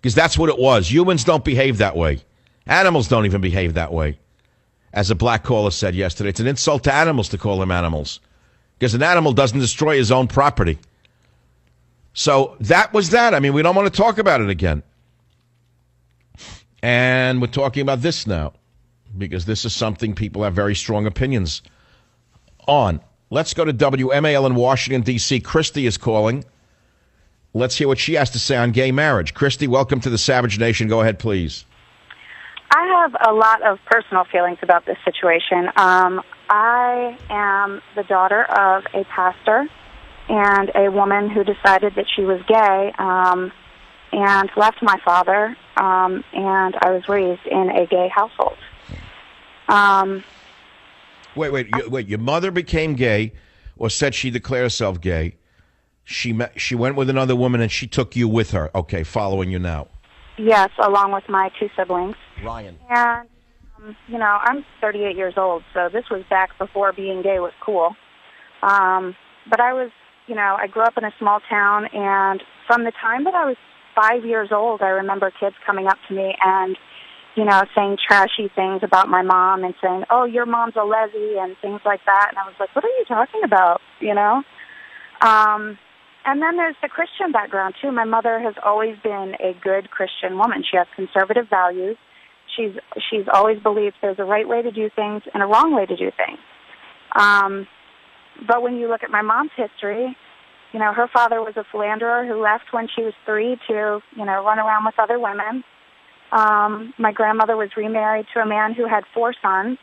Because that's what it was. Humans don't behave that way. Animals don't even behave that way. As a black caller said yesterday, it's an insult to animals to call them animals. Because an animal doesn't destroy his own property. So that was that. I mean, we don't want to talk about it again. And we're talking about this now. Because this is something people have very strong opinions on. Let's go to WMAL in Washington, D.C. Christy is calling. Let's hear what she has to say on gay marriage. Christy, welcome to the Savage Nation. Go ahead, please. I have a lot of personal feelings about this situation. I am the daughter of a pastor and a woman who decided that she was gay and left my father, and I was raised in a gay household. Wait. Your mother became gay or said she declared herself gay. She went with another woman and she took you with her. Okay, following you now. Yes, along with my two siblings. Ryan. And, I'm 38 years old, so this was back before being gay was cool. But I was, I grew up in a small town, and from the time that I was 5 years old, I remember kids coming up to me and, saying trashy things about my mom and saying, oh, your mom's a lesbian and things like that. And I was like, what are you talking about, And then there's the Christian background, too. My mother has always been a good Christian woman. She has conservative values. She's always believed there's a right way to do things and a wrong way to do things. But when you look at my mom's history, her father was a philanderer who left when she was 3 to, run around with other women. My grandmother was remarried to a man who had 4 sons.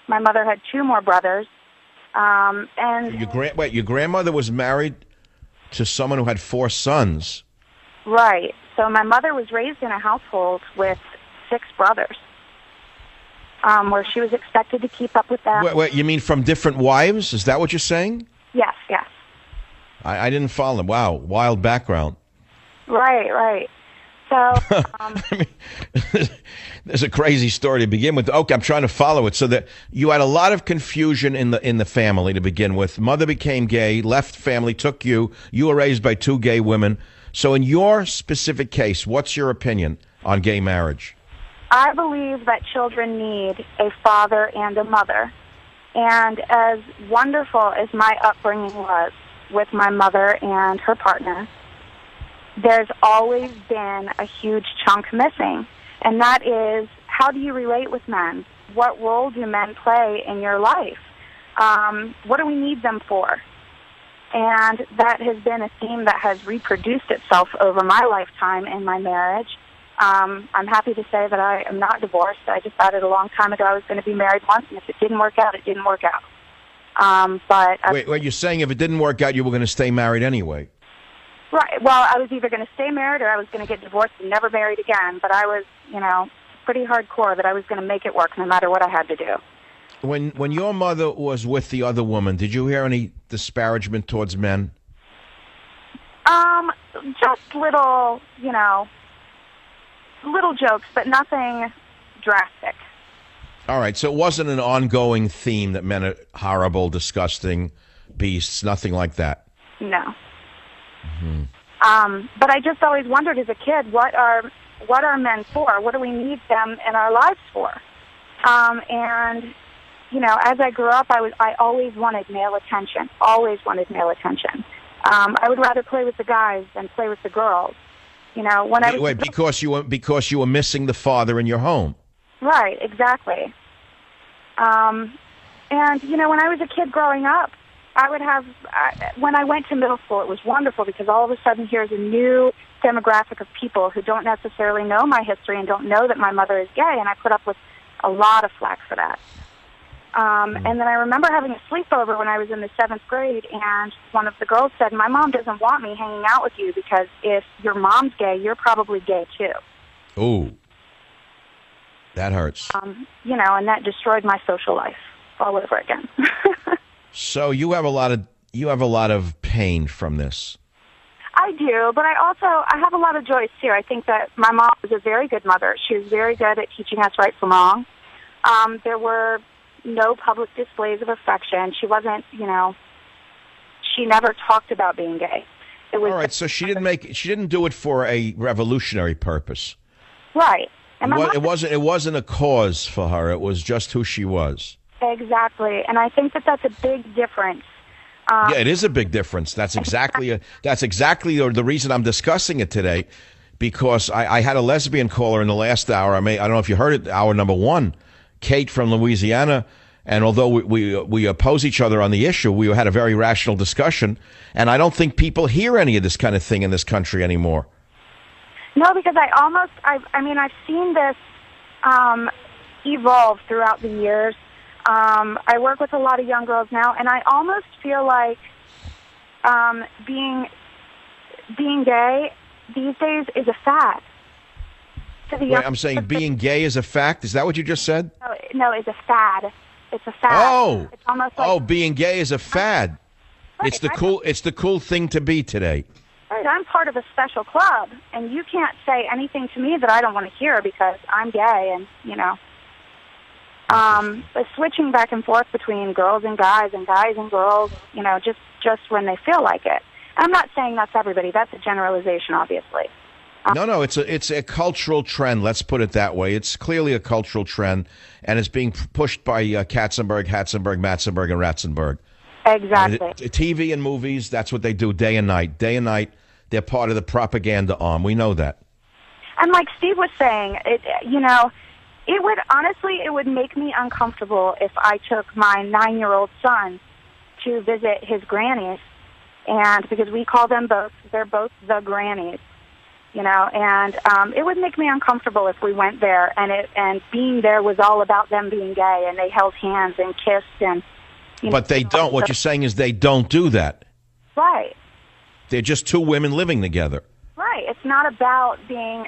My mother had 2 more brothers. And your grandmother was married to someone who had 4 sons. Right. So my mother was raised in a household with 6 brothers, where she was expected to keep up with them. Wait, you mean from different wives? Is that what you're saying? Yes. I didn't follow. Wow, wild background. Right. So, I mean, there's a crazy story to begin with. Okay, I'm trying to follow it. So that you had a lot of confusion in the family to begin with. Mother became gay, left family, took you. You were raised by 2 gay women. So in your specific case, what's your opinion on gay marriage? I believe that children need a father and a mother. And as wonderful as my upbringing was with my mother and her partner, there's always been a huge chunk missing, and that is, how do you relate with men? What role do men play in your life? What do we need them for? And that has been a theme that has reproduced itself over my lifetime in my marriage. I'm happy to say that I am not divorced. I decided a long time ago I was going to be married once, and if it didn't work out, it didn't work out. Wait, you're saying if it didn't work out, you were going to stay married anyway? Right. Well, I was either going to stay married or I was going to get divorced and never married again. But I was, pretty hardcore that I was going to make it work no matter what I had to do. When your mother was with the other woman, did you hear any disparagement towards men? Just little, little jokes, but nothing drastic. All right. So it wasn't an ongoing theme that men are horrible, disgusting beasts, nothing like that? No. Mm-hmm. But I just always wondered as a kid, what are men for? What do we need them in our lives for? And as I grew up, I always wanted male attention. Always wanted male attention. I would rather play with the guys than play with the girls. Because you were missing the father in your home. Right. Exactly. And when I was a kid growing up, when I went to middle school, it was wonderful because all of a sudden here's a new demographic of people who don't necessarily know my history and don't know that my mother is gay, and I put up with a lot of flack for that. And then I remember having a sleepover when I was in the 7th grade, and one of the girls said, my mom doesn't want me hanging out with you because if your mom's gay, you're probably gay too. Ooh. That hurts. And that destroyed my social life all over again. So you have a lot of pain from this. I do, but I have a lot of joy too. I think that my mom was a very good mother. She was very good at teaching us right from wrong. There were no public displays of affection. She wasn't, she never talked about being gay. It was All right, so she didn't do it for a revolutionary purpose. right. And my It wasn't a cause for her. It was just who she was. exactly, and I think that that's a big difference. Yeah, it is a big difference. That's exactly the reason I'm discussing it today, because I had a lesbian caller in the last hour. I don't know if you heard it, hour number 1, Kate from Louisiana. And although we oppose each other on the issue, we had a very rational discussion. And I don't think people hear any of this kind of thing in this country anymore. No, because I've seen this evolve throughout the years. I work with a lot of young girls now, and I almost feel like being gay these days is a fad. Wait, I'm saying being gay is a fact? Is that what you just said? No, it's a fad. It's a fad. Oh, it's almost like being gay is a fad. Right, It's the cool thing to be today. Right, I'm part of a special club, and you can't say anything to me that I don't want to hear because I'm gay, and but switching back and forth between girls and guys and girls, just when they feel like it. I'm not saying that's everybody. That's a generalization, obviously. No, it's a cultural trend. Let's put it that way. It's clearly a cultural trend, and it's being pushed by Katzenberg, Hatzenberg, Matzenberg, and Ratzenberg. Exactly. TV and movies, that's what they do day and night. Day and night, they're part of the propaganda arm. We know that. And like Steve was saying, it would make me uncomfortable if I took my 9-year-old son to visit his grannies, and because we call them both, they're both the grannies. And it would make me uncomfortable if we went there and being there was all about them being gay and they held hands and kissed and. But they don't. What you're saying is they don't do that. Right. They're just two women living together. Right. It's not about being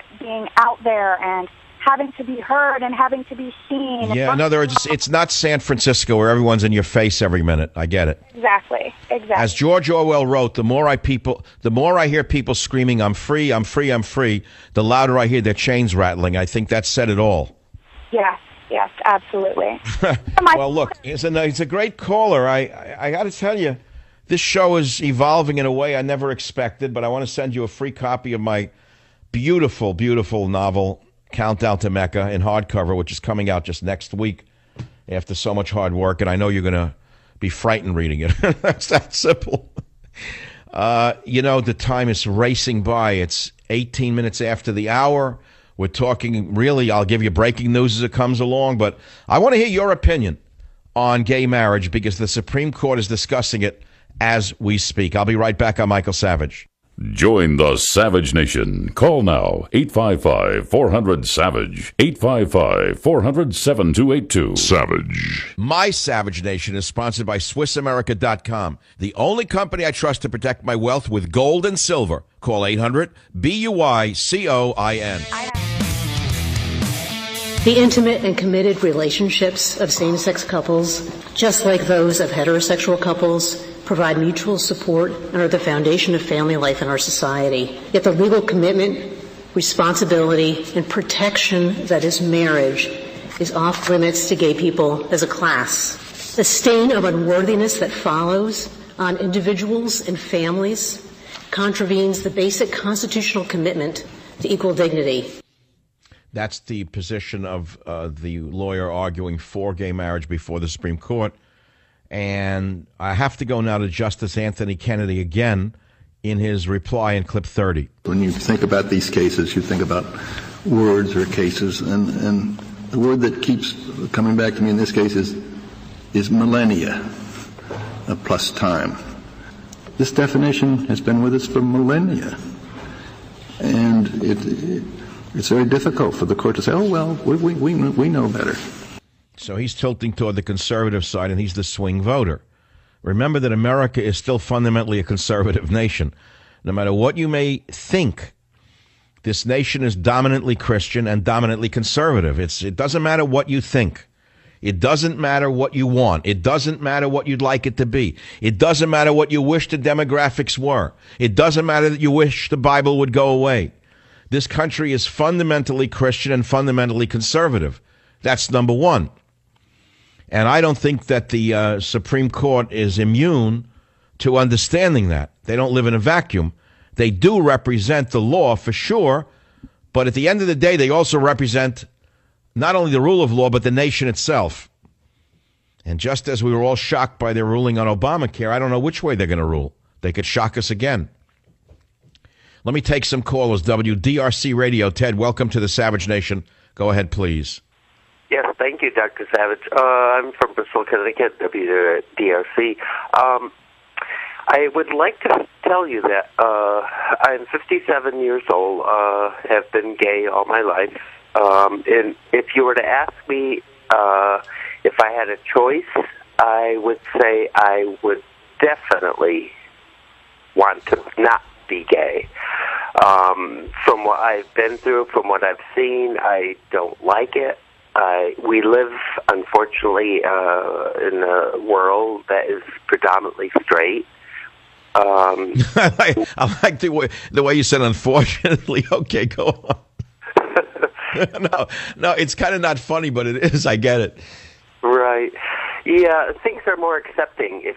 out there and having to be heard and having to be seen. Yeah, in other words, it's not San Francisco where everyone's in your face every minute. I get it. Exactly. As George Orwell wrote, the more I hear people screaming, "I'm free, I'm free, I'm free," the louder I hear their chains rattling. I think that said it all. Yes, absolutely. Well, look, he's a great caller. I got to tell you, this show is evolving in a way I never expected, but I want to send you a free copy of my beautiful, beautiful novel, Countdown to Mecca, in hardcover, which is coming out just next week after so much hard work, and I know you're going to be frightened reading it. That's that simple. The time is racing by. It's 18 minutes after the hour. We're talking, really, I'll give you breaking news as it comes along, but I want to hear your opinion on gay marriage because the Supreme Court is discussing it as we speak. I'll be right back on Michael Savage. Join the Savage Nation. Call now, 855-400-SAVAGE, 855-400-7282. Savage. My Savage Nation is sponsored by SwissAmerica.com, the only company I trust to protect my wealth with gold and silver. Call 800-BUYCOIN. The intimate and committed relationships of same-sex couples, just like those of heterosexual couples, provide mutual support and are the foundation of family life in our society. Yet the legal commitment, responsibility, and protection that is marriage is off limits to gay people as a class. The stain of unworthiness that follows on individuals and families contravenes the basic constitutional commitment to equal dignity. That's the position of the lawyer arguing for gay marriage before the Supreme Court. And I have to go now to Justice Anthony Kennedy again in his reply in clip 30. When you think about these cases, you think about words or cases, and the word that keeps coming back to me in this case is millennia plus time. This definition has been with us for millennia, and it's very difficult for the court to say, oh, well, we know better. So he's tilting toward the conservative side, and he's the swing voter. Remember that America is still fundamentally a conservative nation. No matter what you may think, this nation is dominantly Christian and dominantly conservative. It doesn't matter what you think. It doesn't matter what you want. It doesn't matter what you'd like it to be. It doesn't matter what you wish the demographics were. It doesn't matter that you wish the Bible would go away. This country is fundamentally Christian and fundamentally conservative. That's number one. And I don't think that the Supreme Court is immune to understanding that. They don't live in a vacuum. They do represent the law for sure, but at the end of the day, they also represent not only the rule of law, but the nation itself. And just as we were all shocked by their ruling on Obamacare, I don't know which way they're going to rule. They could shock us again. Let me take some callers. WDRC Radio. Ted, welcome to the Savage Nation. Go ahead, please. Yes, thank you, Dr. Savage. I'm from Bristol, Connecticut, WDRC. I would like to tell you that I'm 57 years old, have been gay all my life. And if you were to ask me if I had a choice, I would say I would definitely want to not be gay. From what I've been through, from what I've seen, I don't like it. We live, unfortunately, in a world that is predominantly straight. I like the way you said unfortunately. Okay, go on. No, it's kind of not funny, but it is. I get it. Right. Yeah, things are more accepting if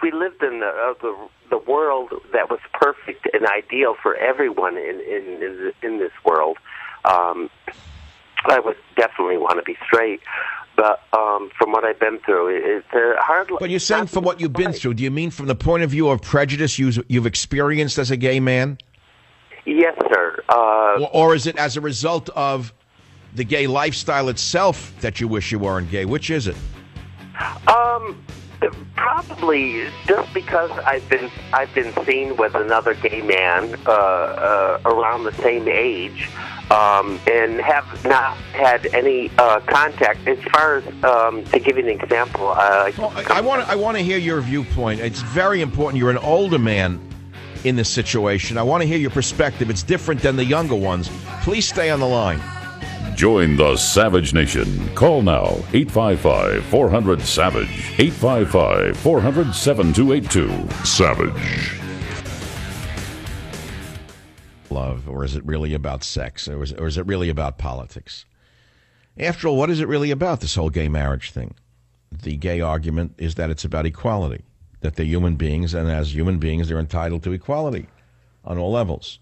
we lived in the world that was perfect and ideal for everyone in this world. I would definitely want to be straight. But from what I've been through, it's a hard. But you're saying from what you've been through, do you mean from the point of view of prejudice you've experienced as a gay man? Yes, sir. Or is it as a result of the gay lifestyle itself that you wish you weren't gay? Which is it? Probably just because I've been seen with another gay man around the same age. And have not had any contact. As far as to give you an example, I want to hear your viewpoint. It's very important. You're an older man in this situation. I want to hear your perspective. It's different than the younger ones. Please stay on the line. Join the Savage Nation. Call now, 855-400-SAVAGE, 855-400-7282. Savage. Love, or is it really about sex, or is it really about politics? After all, what is it really about, this whole gay marriage thing? The gay argument is that it's about equality, that they're human beings, and as human beings, they're entitled to equality on all levels.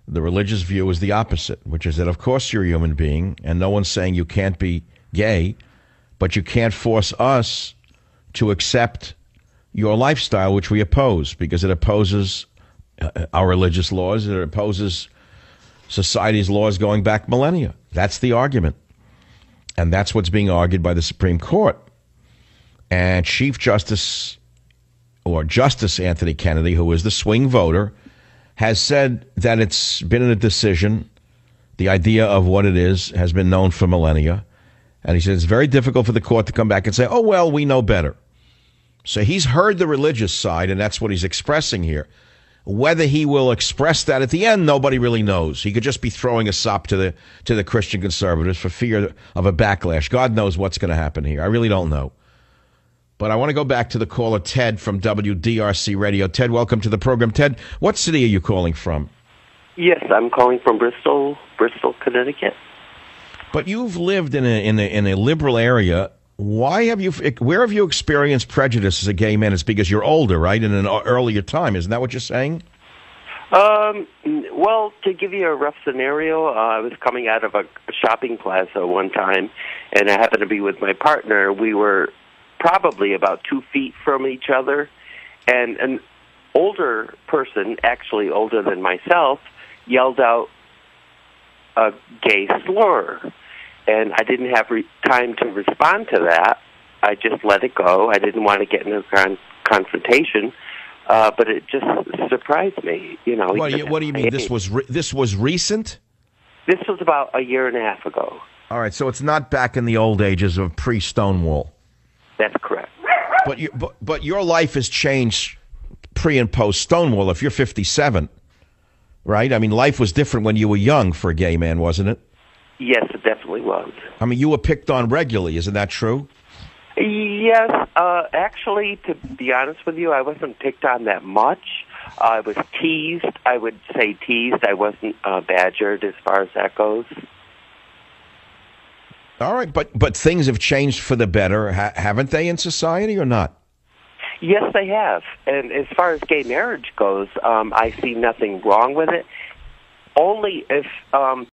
The religious view is the opposite, which is that, of course, you're a human being, and no one's saying you can't be gay, but you can't force us to accept your lifestyle, which we oppose, because it opposes our religious laws. It opposes society's laws going back millennia. That's the argument. And that's what's being argued by the Supreme Court. And Chief Justice, or Justice Anthony Kennedy, who is the swing voter, has said that it's been a decision. The idea of what it is has been known for millennia. And he said it's very difficult for the court to come back and say, oh, well, we know better. So he's heard the religious side, and that's what he's expressing here. Whether he will express that at the end, nobody really knows. He could just be throwing a sop to the Christian conservatives for fear of a backlash. God knows what's going to happen here. I really don't know. But I want to go back to the caller, Ted, from WDRC Radio. Ted, welcome to the program. Ted, what city are you calling from? Yes, I'm calling from Bristol, Connecticut. But you've lived in a liberal area. Where have you experienced prejudice as a gay man? It's because you're older, right? In an earlier time. Isn't that what you're saying? Well, to give you a rough scenario, I was coming out of a shopping plaza one time, and I happened to be with my partner. We were probably about 2 feet from each other, and an older person, actually older than myself, yelled out a gay slur. And I didn't have time to respond to that. I just let it go. I didn't want to get into a confrontation, but it just surprised me. You know. What do you mean? This was recent? This was about a year and a half ago. All right, so it's not back in the old ages of pre-Stonewall. That's correct. But your life has changed pre and post Stonewall. If you're 57, right? I mean, life was different when you were young for a gay man, wasn't it? Yes, it definitely was. I mean, you were picked on regularly. Isn't that true? Yes. Actually, to be honest with you, I wasn't picked on that much. I was teased. I would say teased. I wasn't badgered as far as that goes. All right, but things have changed for the better, haven't they, in society or not? Yes, they have. And as far as gay marriage goes, I see nothing wrong with it. Only if